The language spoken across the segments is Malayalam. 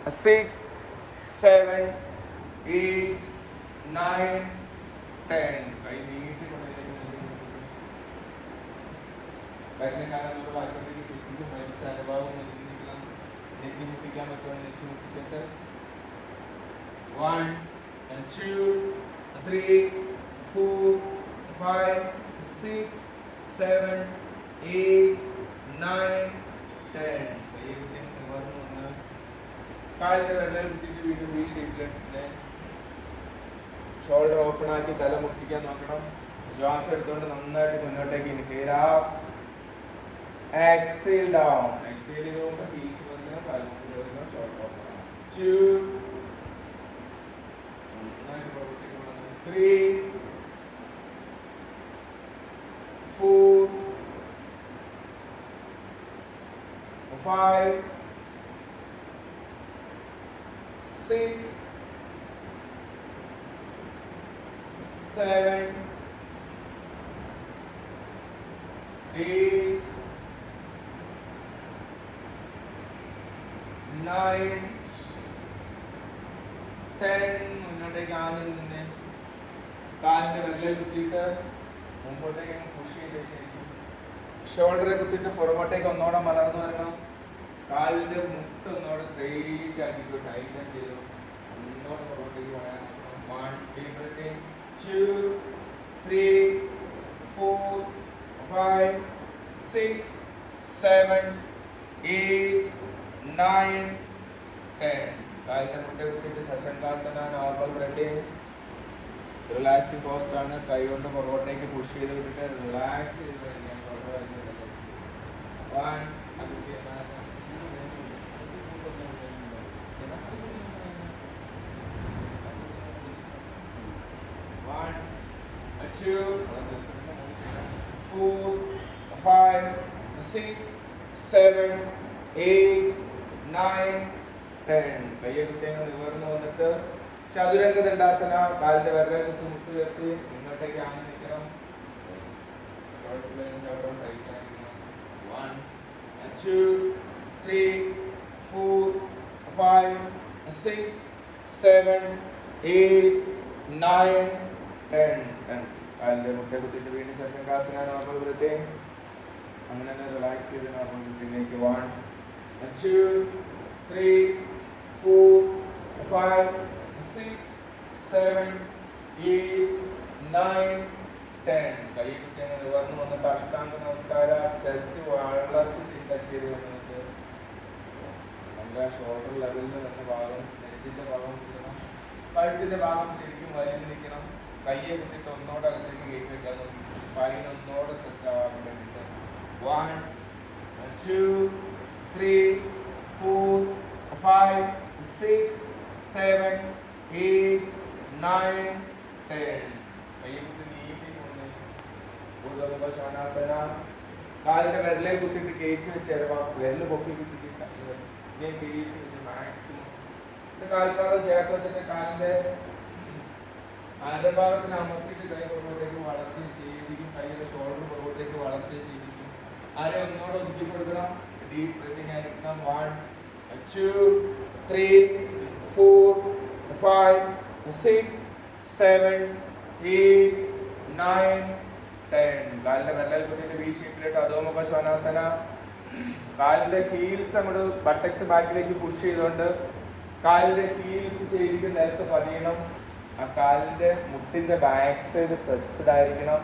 6, 7, 8, 9, 10. കൈ നീട്ടി കഴിഞ്ഞ കാലങ്ങളിൽ വായ്പയ്ക്ക് ശരിക്കും മരിച്ച അനുഭവം എന്തെങ്കിലും നെറ്റിമുട്ടിക്കാൻ പറ്റുമോ? നെറ്റിമുട്ടിച്ചിട്ട് 1 and 2, 3, 4, 5, 6, 7, 8, 9, 10. കാലിന്റെ വിരലിൽ കുത്തിയിട്ട് വീണ്ടും ഈ ഷേപ്പിലിട്ടിട്ട് ഷോൾഡർ ഓപ്പൺ ആക്കി തല മുട്ടിക്കാൻ നോക്കണം. ശ്വാസം എടുത്തുകൊണ്ട് നന്നായിട്ട് മുന്നോട്ടേക്ക് inhale up, exhale down. Exhale ചെയ്തുകൊണ്ട് ഹീൽസ് വന്ന് കാൽമുട്ട് വരുന്നു, ഷോൾഡർ ഓപ്പൺ ആണ്. 2, 3, 4, 5, 6, 7, 8, 9, 10. മുന്നോട്ടേക്ക് ആദ്യം നിന്ന് കാലിന്റെ വിരലിൽ കുത്തിയിട്ട് മുമ്പോട്ടേക്ക് പുഷ് ചെയ്ത് ശരിക്കും ഷോൾഡറെ കുത്തിയിട്ട് പുറകോട്ടേക്ക് ഒന്നോടെ മലർന്നു വരണം. കാലിന്റെ മുട്ട് ഒന്നോടെ സ്ട്രെയിറ്റ് ആക്കിയിട്ട് ടൈറ്റൻ ചെയ്തു ഒന്നോടെ പുറകോട്ടേക്ക് പോയാൽ 1, 2, 3, 4, 5, 6, 7, 8, 9, 10. കാലിന്റെ മുട്ട കുത്തിയിട്ട് ശശങ്കാസന, നോർമൽ ബ്രെഡിങ്, റിലാക്സിങ് പോസ്റ്റർ ആണ്. കൈ കൊണ്ട് പുറകോട്ടേക്ക് പുഷ് ചെയ്ത് വിട്ടിട്ട് റിലാക്സ് ചെയ്ത് കഴിഞ്ഞാൽ 1, 2, 4, 5, 6, 7, 8, 9, 10. കയ്യെ കുത്തിയങ്ങൾ നിവർന്ന് വന്നിട്ട് ചതുരംഗ ദണ്ഡാസന. കാലിന്റെ വിരലിൽ കുത്തി മുട്ട് ഉയർത്തി ഇങ്ങോട്ടേക്ക് ആഞ്ഞു നിൽക്കണം. 1, 2, 3, 4, 5, 6, 7, 8, 9, 10. കാലിന്റെ മുട്ട കുത്തിയിട്ട് വീണ്ടും ശശങ്കാസന, നോർമൽ ബ്രീത്തിങ്. അങ്ങനെ തന്നെ റിലാക്സ് ചെയ്ത് നോർമൽ ബ്രീത്തിങ്ങിലേക്ക് 1, 2, 3, 4, 5, 6, 7, 8, 9, 10. കൈ കുത്തിയങ്ങൾ നിവർന്ന് വന്നിട്ട് അഷ്ടാംഗ നമസ്കാര. ചെസ്റ്റ് വളച്ച് ചിന്ത ചെയ്ത് വന്നിട്ട് നല്ല ഷോൾഡർ ലെവലിൽ വന്ന ഭാഗം, നെഞ്ചിന്റെ ഭാഗം കുത്തണം. കഴുത്തിന്റെ ഭാഗം ശരിക്കും വലിഞ്ഞു നിൽക്കണം. കയ്യെ കുത്തിയിട്ട് ഒന്നോടെ അകത്തേക്ക് കയറ്റി വെക്കാൻ നോക്കി. സ്പൈൻ ഒന്നോടെ സ്ട്രെച്ച് ആവാൻ വേണ്ടിയിട്ട് 1, 2, 3, 4, 5, 6, 7, 8, 9, 10. കയ്യെ കുത്തി നീട്ടി പോകുന്നു. ഊർധ്വമുഖ ശ്വാനാസന. കാലിന്റെ വിരലിൽ കുത്തിയിട്ട് കയറ്റി വെച്ചേരാ. വിരല് പൊക്കി കുത്തിയിട്ട് കയറ്റി വെച്ച് മാക്സിമം കാൽഭാഗം ചേർത്ത് വെച്ചിട്ട് കാലിന്റെ അരഭാഗത്തിന് അമർത്തിയിട്ട് കൈ പുറകോട്ടേക്ക് വളർച്ച ശീലിക്കും. കൈയുടെ ഷോൾഡർ പുറകോട്ടേക്ക് വളർച്ച ശീലിക്കും. അര ഒന്നോടെ ഒതുക്കി കൊടുക്കണം. ഡീപ് ബ്രീത്തിങ് ആയിരിക്കണം. 1, 2, 3, 4, 5, 6, 7, 8, 9, 10. കാലിന്റെ വിരലിൽ കുത്തിയിട്ട് വി ഷേപ്പിലിട്ട് അധോമുഖ ശ്വാനാസന. കാലിന്റെ ഹീൽസ് അങ്ങോട്ട് ബട്ടക്സ് ബാക്കിലേക്ക് പുഷ് ചെയ്തുകൊണ്ട് കാലിന്റെ ഹീൽസ് ശരിക്കും നിലത്ത് പതിയണം. ആ കാലിന്റെ മുട്ടിന്റെ ബാക്ക് സൈഡ് സ്ട്രെച്ച്ഡ് ആയിരിക്കണം.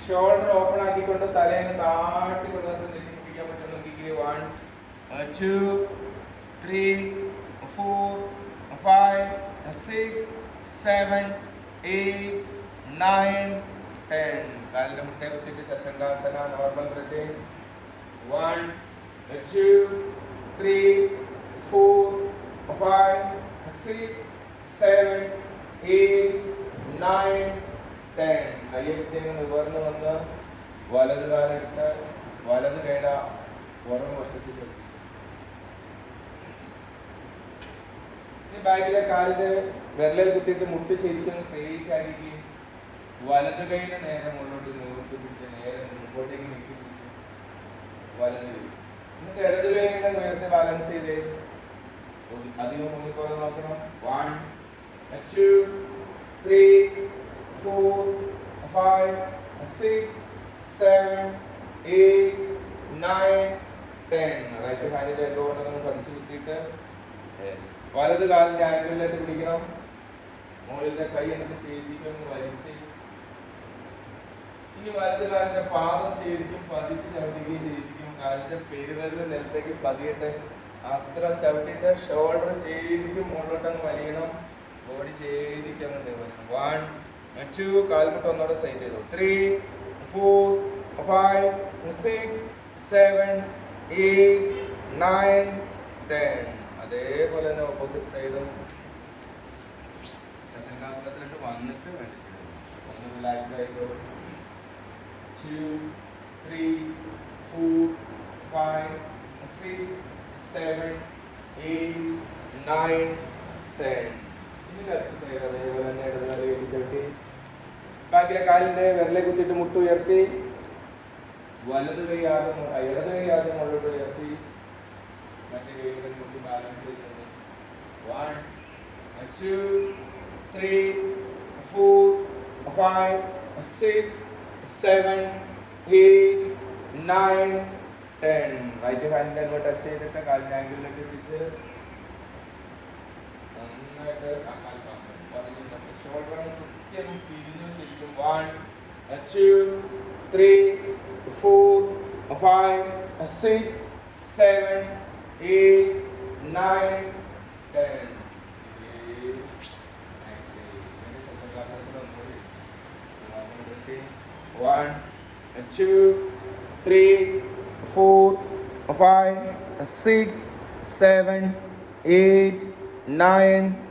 ഷോൾഡർ ഓപ്പൺ ആക്കിക്കൊണ്ട് തലേന്ന് താട്ടി കൊണ്ടുവന്ന് നെറ്റിപ്പിക്കാൻ പറ്റുന്നെങ്കിൽ 1, 2, 3, 4, 5, 6, 7, 8, 9, 10. കാലിന്റെ മുട്ടയെ കുത്തിയിട്ട് ശശങ്കാസന, നോർമൽ ബ്രീത്തിങ്. 1, 2, 3, 4, 5, 6, 7, 8, 9, 10. കയ്യെ കുത്തിയങ്ങൾ നിവർന്ന് വന്ന് വലത് കാലെടുത്ത് വലത് കൈട പുറം വശത്തേക്ക് വെക്കും. ഇനി ബാക്കിലെ കാലിന്റെ വിരലിൽ കുത്തിയിട്ട് മുട്ട് ശരിക്കും സ്ട്രെയിറ്റ് ആക്കി വലത് കൈയുടെ നേരെ മുന്നോട്ട് നിവർത്തി പിടിച്ച് നേരെ മുമ്പോട്ടേക്ക് നീക്കി പിടിച്ച് വലത് കൈ. എന്നിട്ട് ഇടത് കൈയുടെ നേരത്തെ ബാലൻസ് ചെയ്ത് അധികം മുങ്ങിപ്പോലെ നോക്കണം. 1 2 3 4 5 6 7 8 9 10. റൈറ്റ് ഹാൻഡിന്റെ എല്ലോ കൊണ്ടൊന്ന് പതിച്ചു കുത്തിയിട്ട് വലത് കാലിന്റെ ആംഗിളിലേക്ക് പിടിക്കണം. മുകളിലത്തെ കൈ എന്നിട്ട് ശരിക്കും വലിച്ച് ഇനി വലത് കാലിന്റെ പാദം ശരിക്കും പതിച്ച് ചവിട്ടുകയും ചെയ്തിരിക്കും. കാലിന്റെ പെരുവിരൽ നിലത്തേക്ക് പതിയട്ടെ. അത്ര ചവിട്ടിയിട്ട് ഷോൾഡർ ശരിക്കും മുകളിലോട്ടങ്ങ് വലിയണം. ബോഡി ശരിക്കും അങ്ങ് നിവർത്തണം. 1 2 കാൽമുട്ട് ഒന്നോടെ സ്ട്രെയിറ്റ് ചെയ്തു. 3 4 5 6 7 8 9 10. അതേപോലെ തന്നെ ഓപ്പോസിറ്റ് സൈഡും ശശങ്കാസനത്തിലോട്ട് വന്നിട്ട് വേണ്ടിട്ട് ഒന്ന് റിലാക്സ് ആയിക്കോ. 2 3 4 5 6 7 8 9 10. ഇനി ലെഫ്റ്റ് സൈഡ് അതേപോലെ തന്നെ ഇടതുകാല് ചവിട്ടി ബാക്കിലെ കാലിന്റെ വിരലെ കുത്തിയിട്ട് മുട്ട് ഉയർത്തി. വലത് കൈ ആദ്യം ഇടത് കൈ ആദ്യം മുകളിലോട്ട് ഉയർത്തി. മറ്റേ കൈ മുട്ടി ബാലൻസ് ചെയ്യുന്നത്. 1 2 3 4 5 6 7 8 9 10. റൈറ്റ് ഹാൻഡിൽ അങ്ങോട്ട് ടച്ച് ചെയ്തിട്ട് കാലിന്റെ ആംഗിളിലേക്ക് പിടിച്ച് നന്നായിട്ട് ഷോൾഡർ കൃത്യം തിരിഞ്ഞു ശരിക്കും. 1 2 3 4 5 6 7 8 9 10. 1 2 3 4 5 6 7 8 9